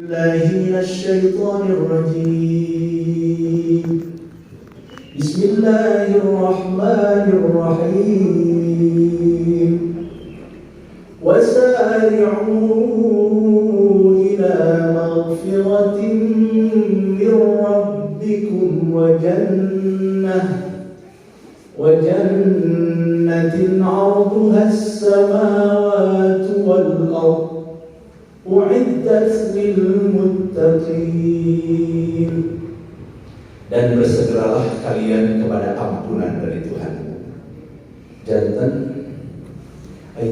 الله من الشيطان الرجيم. بسم الله الرحمن الرحيم. وسارعوا إلى مغفرة من ربكم وجنة عرضها السماوات والأرض أعدت للمتقين. Dan bersegeralah kalian kepada ampunan dari Tuhan. Janten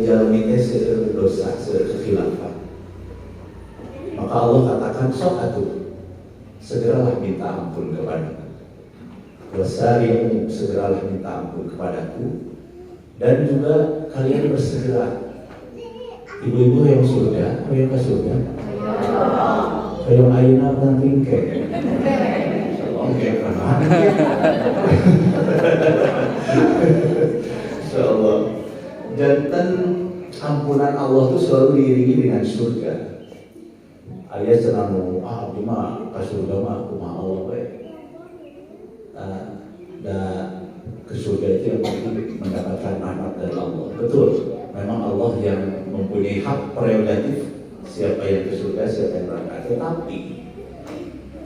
jalmi teh seueur dosa, seueur kekhilafan. Maka Allah katakan sok atuh segeralah minta ampun kepadaku. Wasari'u, segeralah minta ampun kepadaku. Dan juga kalian bersegera. Ibu-ibu yang surga, yang ke surga. Kayak ayeuna kan pingke. Oke, kan. Insyaallah. Jantan ampunan Allah itu selalu diiringi dengan surga. Alias senang abdi mah ka surga mah kumaha Allah we. Ke surga itu yang penting mendapatkan rahmat dari Allah. Betul. Memang Allah yang mempunyai hak prerogatif siapa yang ke surga, siapa yang neraka. Tetapi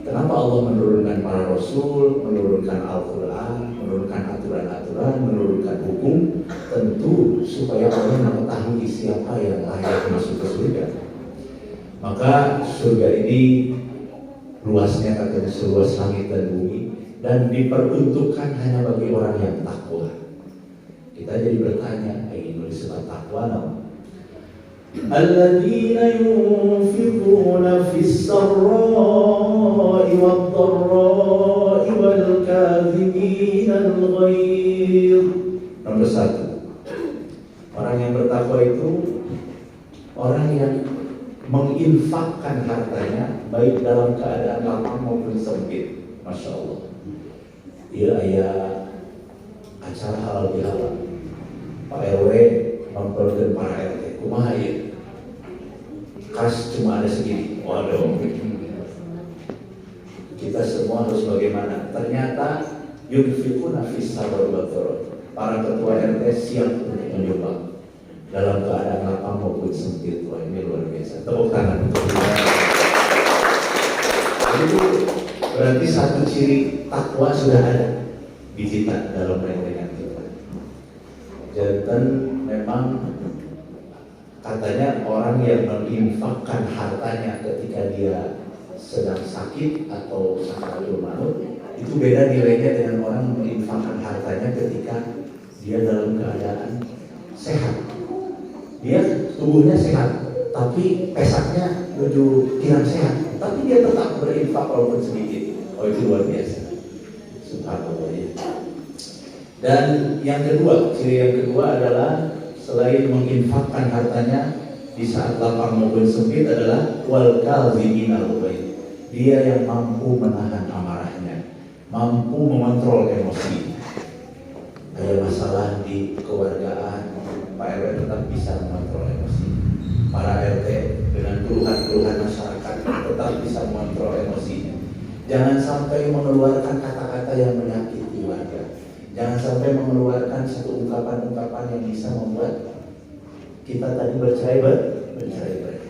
kenapa Allah menurunkan para rasul, menurunkan Al-Quran, menurunkan aturan-aturan, menurunkan hukum? Tentu supaya Allah mengetahui siapa yang layak masuk ke surga. Maka surga ini luasnya katanya seluas langit dan bumi, dan diperuntukkan hanya bagi orang yang takwa. Kita jadi bertanya, ini nulis surat takwa namun الذين ينفقون في السراء والضراء والكاظمين الغيظ. Nomor 1, orang yang bertakwa itu orang yang menginfakkan hartanya baik dalam keadaan lapang maupun sempit. Masya Allah. Dia ayah acara halal bihalal, Pak RW memperkenalkan para RT kumaha ya, kas cuma ada segini. Waduh, kita semua harus bagaimana? Ternyata yunfikuna fis sabar wad dharra. Para ketua RT siap untuk menyumbang dalam keadaan lapang maupun sempit. Wah, ini luar biasa. Tepuk tangan untuk kita. Itu berarti satu ciri takwa sudah ada di kita dalam rentengan kita. Jantan memang katanya orang yang menginfakkan hartanya ketika dia sedang sakit atau sakaratul maut itu beda nilainya dengan orang yang menginfakkan hartanya ketika dia dalam keadaan sehat. Dia tubuhnya sehat, tapi pesaknya menuju kurang sehat, tapi dia tetap berinfak walaupun sedikit. Oh, itu luar biasa. Subhanallah ya. Dan yang kedua, ciri yang kedua adalah selain menginfakkan hartanya di saat lapang maupun sempit adalah wal kaziminal ghaidh. Dia yang mampu menahan amarahnya, mampu mengontrol emosi. Ada masalah di keluargaan, Pak RW tetap bisa mengontrol emosi. Para RT dengan keluhan-keluhan masyarakat tetap bisa mengontrol emosinya. Jangan sampai mengeluarkan kata-kata yang menyakiti warga. Jangan sampai mengeluarkan satu ungkapan-ungkapan yang bisa membuat kita tadi bercerai-berai.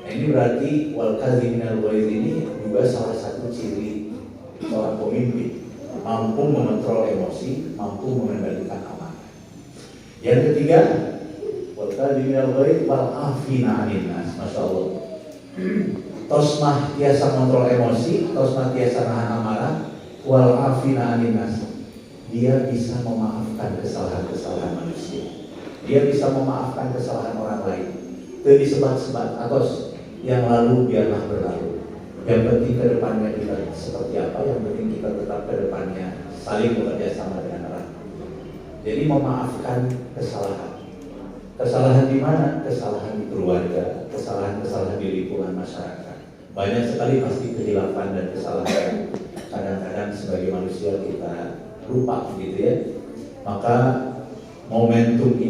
Nah, ini berarti wal kaziminal ghaidh ini juga salah satu ciri seorang pemimpin, mampu mengontrol emosi, mampu mengendalikan amarah. Yang ketiga, wal kaziminal ghaidh wal afina 'anil nas. Masya Allah. Tosmah tiasa mengontrol emosi, tosmah tiasa nahan amarah, wal afina 'anil nas. Dia bisa memaafkan kesalahan-kesalahan manusia. Dia bisa memaafkan kesalahan orang lain. Itu disebat-sebat atau yang lalu biarlah berlalu. Yang penting ke depannya kita seperti apa, yang penting kita tetap ke depannya saling bekerja sama dengan orang. Jadi memaafkan kesalahan. Kesalahan di mana? Kesalahan di keluarga, kesalahan-kesalahan di lingkungan masyarakat. Banyak sekali pasti kehilafan dan kesalahan. Kadang-kadang sebagai manusia kita lupa gitu ya. Maka momentum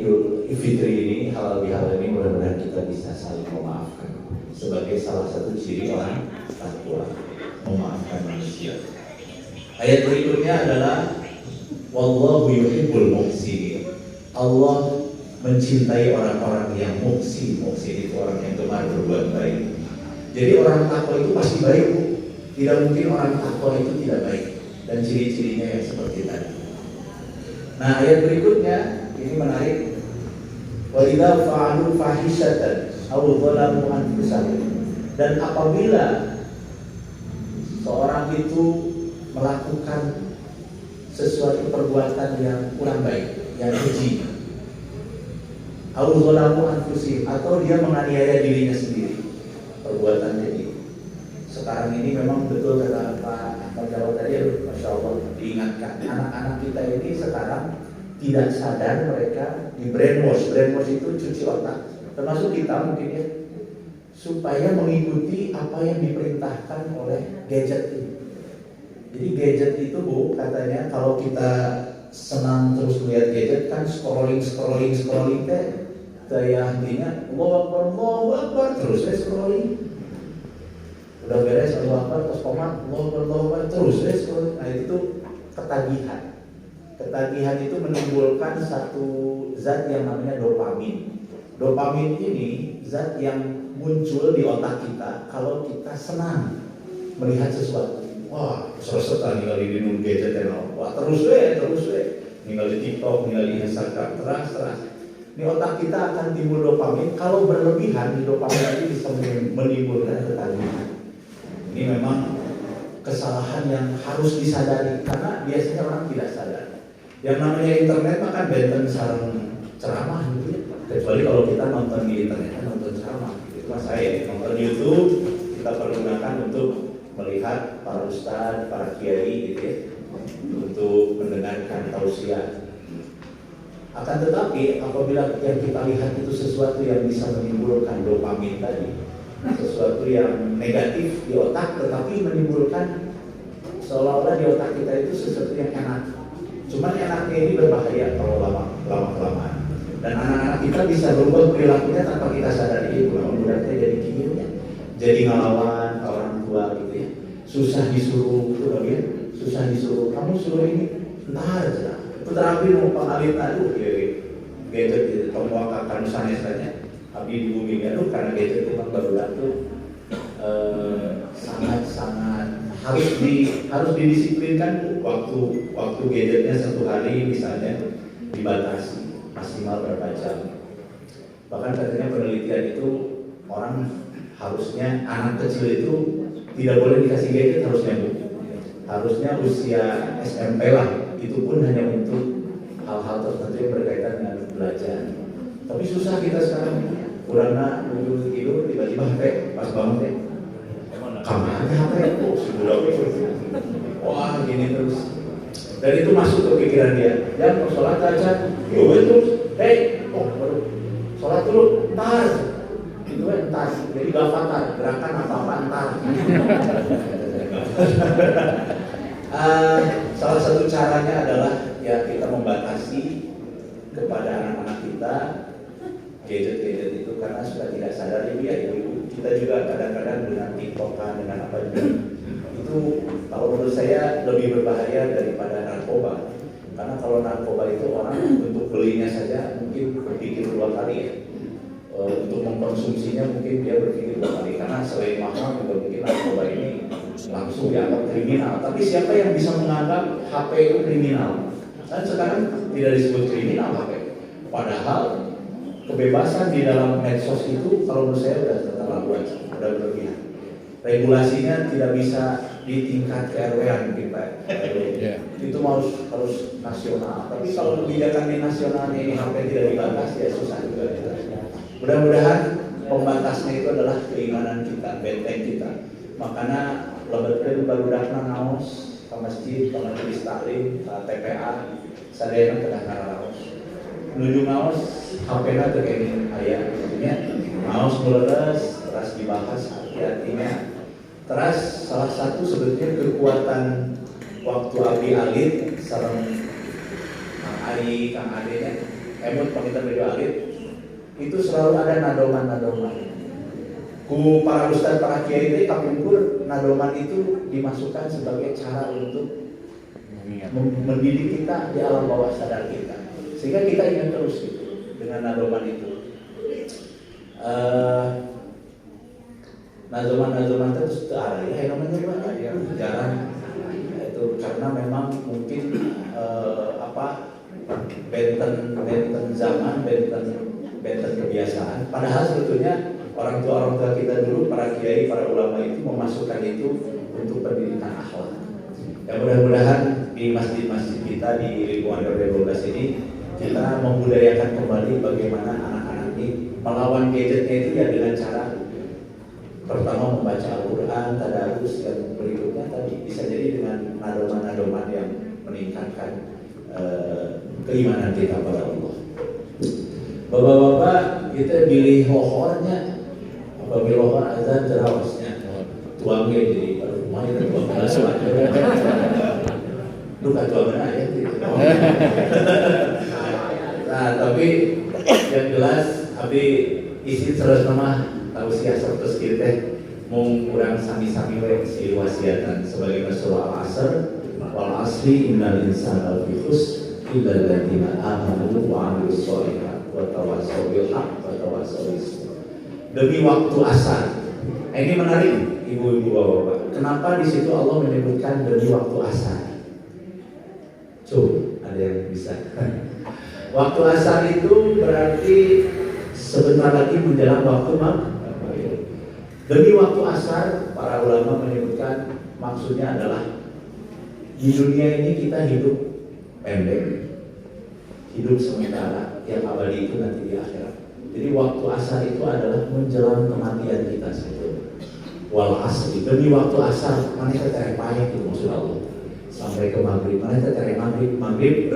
Fitri ini, halal bihalal ini, mudah-mudahan kita bisa saling memaafkan sebagai salah satu ciri orang takwa, memaafkan manusia. Ayat berikutnya adalah wallahu yuhibbul muhsinin. Allah mencintai orang-orang yang muhsin. Muhsin itu orang yang gemar berbuat baik. Jadi orang takwa itu pasti baik, Bu. Tidak mungkin orang takwa itu tidak baik. Dan ciri-cirinya yang seperti tadi. Nah, ayat berikutnya ini menarik. Wa idza fa'alu fahishatan aw dzalamu anfusahum. Dan apabila seorang itu melakukan sesuatu perbuatan yang kurang baik, yang keji, aw dzalamu anfusihim, atau dia menganiaya dirinya sendiri, perbuatan jadi. Sekarang ini memang betul kata Pak Jarod tadi, Masya Allah, diingatkan anak-anak kita ini sekarang tidak sadar mereka di brainwash. Brainwash itu cuci otak, termasuk kita mungkin ya, supaya mengikuti apa yang diperintahkan oleh gadget ini. Jadi gadget itu, Bu, katanya kalau kita senang terus melihat gadget kan scrolling teh daya hentinya Allahu Akbar terus scrolling. Udah beres Allahu Akbar terus komat Allahu Akbar terus scrolling. Nah, itu ketagihan. Ketagihan itu menimbulkan satu zat yang namanya dopamin. Dopamin ini zat yang muncul di otak kita kalau kita senang melihat sesuatu. Wah, seresetan tinggal di minum gadget ya, wah terus tinggal di TikTok, tinggal di Instagram, terus. Di otak kita akan timbul dopamin. Kalau berlebihan, di dopamin ini bisa menimbulkan ketagihan. Ini memang kesalahan yang harus disadari karena biasanya orang tidak sadar. Yang namanya internet makan benten sarang ceramah gitu ya. Kecuali kalau kita nonton di internet, nonton ceramah. Itu mas saya nonton YouTube, kita pergunakan untuk melihat para ustadz, para kiai gitu ya, untuk mendengarkan tausiah. Akan tetapi apabila yang kita lihat itu sesuatu yang bisa menimbulkan dopamin tadi, sesuatu yang negatif di otak, tetapi menimbulkan seolah-olah di otak kita itu sesuatu yang enak. Cuman enaknya ini berbahaya kalau lama-kelamaan. Dan anak-anak kita bisa berubah perilakunya tanpa kita sadari. Mudah-mudahan jadi gini ya. Jadi ngelawan orang tua gitu ya. Susah disuruh, kamu suruh ini, ntar aja. Itu terakhir mau pengalit aduh, gadget itu, tombol akan sanes-sanesnya. Abdi di bumi aduh, karena gadget memang barulah tuh sangat harus didisiplinkan. Waktu gadgetnya satu hari misalnya dibatasi maksimal berapa jam. Bahkan katanya penelitian itu orang harusnya anak kecil itu tidak boleh dikasih gadget harusnya usia SMP lah, itu pun hanya untuk hal-hal tertentu yang berkaitan dengan belajar. Tapi susah kita sekarang, kurangnya tidur tiba-tiba HP pas bangun kamarnya HP wah gini terus. Dan itu masuk ke pikiran dia. Dia mau sholat aja, terus, baru sholat dulu, ntar. Itu entar, jadi gak gerakan apa-apa entar. Salah satu caranya adalah ya kita membatasi kepada anak-anak kita gadget itu karena sudah tidak sadar ya ibu. Kita juga kadang-kadang dengan TikTokan dengan apa juga itu kalau menurut saya lebih berbahaya daripada narkoba. Karena kalau narkoba itu orang untuk belinya saja mungkin berpikir 2 kali ya. Untuk mengkonsumsinya mungkin dia berpikir 2 kali karena selain mahal juga mungkin narkoba ini langsung dianggap kriminal. Tapi siapa yang bisa menganggap HP itu kriminal? Dan sekarang tidak disebut kriminal HP. Padahal kebebasan di dalam medsos itu kalau menurut saya sudah terlalu sudah berlebihan. Regulasinya tidak bisa di tingkat RW-an mungkin Pak. Itu harus nasional. Tapi kalau kebijakan di nasionalnya ini HP tidak dibatasi ya susah juga. Mudah-mudahan pembatasnya itu adalah keimanan kita, benteng kita. Makanya lebetkeun barudakna ngaos ka masjid, ka majelis taklim, ka TPA, sadayana kedah ngaraos. Menuju ngaos HP-na teu kene aya artinya ngaos meuleres terus dibahas arti-artinya. Terus salah satu sebetulnya kekuatan waktu Abi Alit sareng Kang Ari, Kang Ade nya emut pamitan video Alit itu selalu ada nadoman-nadoman. Ku para ustaz, para kiai itu kapungkur, nadoman itu dimasukkan sebagai cara untuk mendidik kita di alam bawah sadar kita, sehingga kita ingat terus gitu dengan nadoman itu. Nadoman terus ada ya namanya gimana ya, jarang itu karena memang mungkin benten zaman, benten kebiasaan. Padahal sebetulnya orang tua kita dulu, para kiai, para ulama itu memasukkan itu untuk pendidikan akhlak. Ya mudah-mudahan di masjid-masjid kita di lingkungan RW 12 ini kita membudayakan kembali bagaimana anak-anak ini melawan gadgetnya itu ya dengan cara pertama membaca Al-Quran, tadarus, dan berikutnya tadi bisa jadi dengan nadoman-nadoman yang meningkatkan keimanan kita pada Allah. Bapak-bapak kita pilih hohornya, apabila hohor azan terawasnya, tuangnya jadi rumah itu luka tuangan aja gitu. Nah tapi yang jelas abi isi terus nama tausiah serta kita mau kurang sami-sami si wasiatan sebagai surah Al-Asr, wal asri innal insana lafi khusr illa alladziina aamanu wa 'amilus shalihaat wa tawassaw bil haqq wa tawassaw bis sabr. Demi waktu asar. Ini menarik ibu-ibu bapak-bapak. Kenapa di situ Allah menyebutkan demi waktu asar? Coba ada yang bisa. Waktu asar itu berarti sebentar lagi menjelang waktu maghrib. Demi waktu asar, para ulama menyebutkan maksudnya adalah di dunia ini kita hidup pendek, hidup sementara, yang abadi itu nanti di akhirat. Jadi waktu asar itu adalah menjelang kematian kita sebetulnya. Wal asri, demi waktu asar, mana kita cari payah itu maksud Allah. Sampai ke maghrib, mana kita cari maghrib,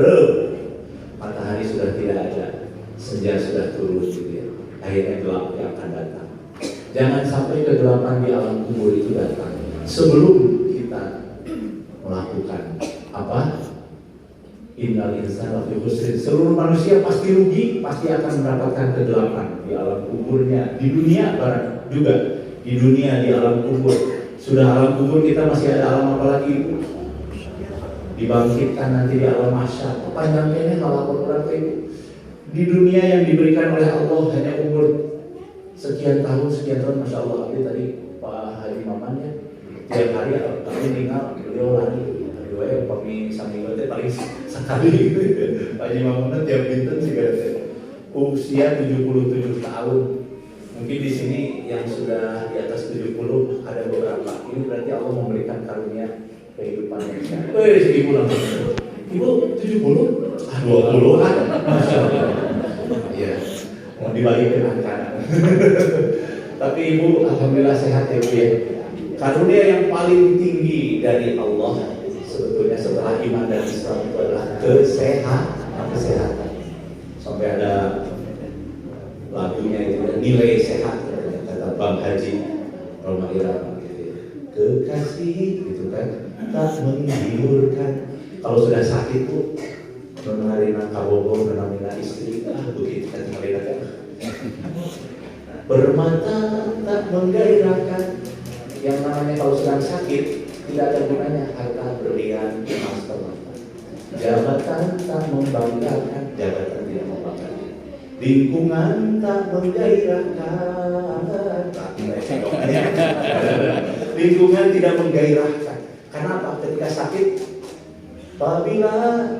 matahari sudah tidak ada, senja sudah turun gitu ya. Akhirnya gelap yang akan datang. Jangan sampai kegelapan di alam kubur itu datang sebelum kita melakukan apa? Innal insana lafi khusr. Seluruh manusia pasti rugi, pasti akan mendapatkan kegelapan di alam kuburnya, di dunia barang juga, di dunia di alam kubur. Sudah alam kubur kita masih ada alam apa lagi? Dibangkitkan nanti di alam mahsyar. Panjangnya ini kalau berapa itu? Di dunia yang diberikan oleh Allah hanya umur sekian tahun, masya Allah. Tapi tadi Pak Haji Maman ya, tiap hari kami tinggal beliau lari. Dua kami sambil paling sekali. Pak Haji Maman tiap bintang sih usia 77 tahun. Mungkin di sini yang sudah di atas 70 ada beberapa. Ini berarti Allah memberikan karunia kehidupan yang sehat. Ibu langsung. Ibu 70? 20 kan? Masya Allah. Iya. Mau dibalikin angka. Tapi ibu alhamdulillah sehat ya Bu ya. Karunia yang paling tinggi dari Allah sebetulnya setelah iman dan Islam itu adalah kesehatan. Sampai ada lagunya itu nilai sehat kata Bang Haji Roma Irama gitu. Kekasih gitu kan tak menghiburkan. Kalau sudah sakit tuh menarina kabogo menamina istri begitu kan mereka bermata tak menggairahkan. Yang namanya kalau sedang sakit tidak ada gunanya harta berlian emas permata. Jabatan tak membanggakan, jabatan tidak membanggakan. Lingkungan tak menggairahkan, lingkungan tidak menggairahkan. Kenapa? Ketika sakit, apabila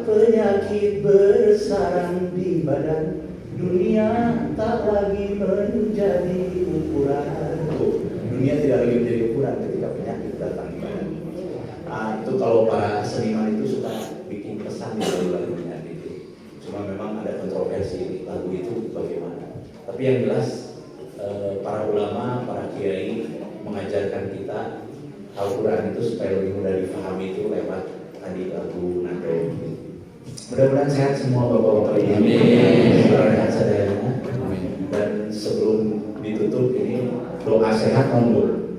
penyakit bersarang di badan, dunia tak lagi menjadi ukuran. Dunia tidak lagi menjadi ukuran ketika penyakit datang di badan. Itu kalau para seniman itu suka bikin pesan di lagu-lagunya gitu. Cuma memang ada kontroversi lagu itu bagaimana. Tapi yang jelas para ulama, para kiai mengajarkan kita Al-Quran itu supaya lebih mudah dipahami itu lewat tadi lagu nado. Mudah-mudahan sehat semua bapak-bapak ini. Sehat sadayana. Dan sebelum ditutup ini doa sehat mundur.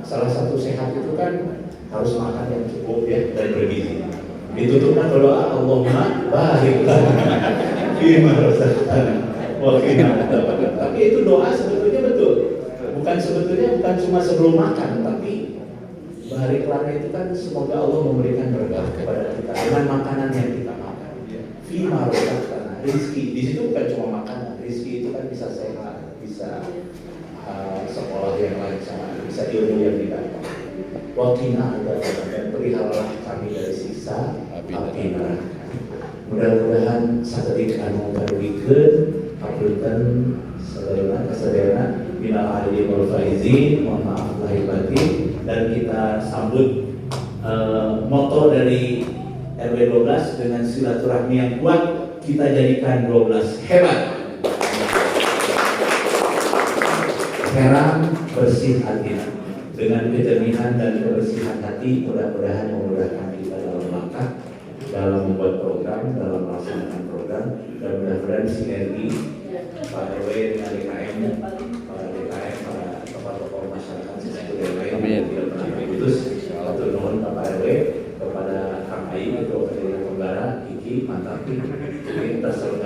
Salah satu sehat itu kan harus makan yang cukup ya dan bergizi. Ditutupkan doa Allahumma barik lana fima razaqtana Tapi itu doa sebetulnya betul. Bukan cuma sebelum makan, tapi hari kelana itu kan semoga Allah memberikan berkah kepada kita dengan makanan yang kita makan. Fima karena rizki di situ bukan cuma makanan, rizki itu kan bisa sehat, bisa sekolah yang lancar, bisa ilmu yang didapat. Wakina adalah dan perihalalah kami dari siksa api neraka. Mudah-mudahan sakedik anu kadugikeun hapunten saudara minal aidin wal faizin, mohon maaf lahir batin, dan kita sambut moto dari RW 12 dengan silaturahmi yang kuat, kita jadikan 12 hebat. Heran bersih hati, dengan kejernihan dan kebersihan hati mudah-mudahan memudahkan kita dalam langkah, dalam membuat program, dalam melaksanakan program, dan mudah-mudahan sinergi Pak RW dengan DKM, para DKM, para tokoh-tokoh masyarakat sesuatu yang lain tidak pernah putus. Satu nuhun Pak RW kepada Kang Ayi, Ketua Pendidikan Negara, Kiki, mantap, ini terserta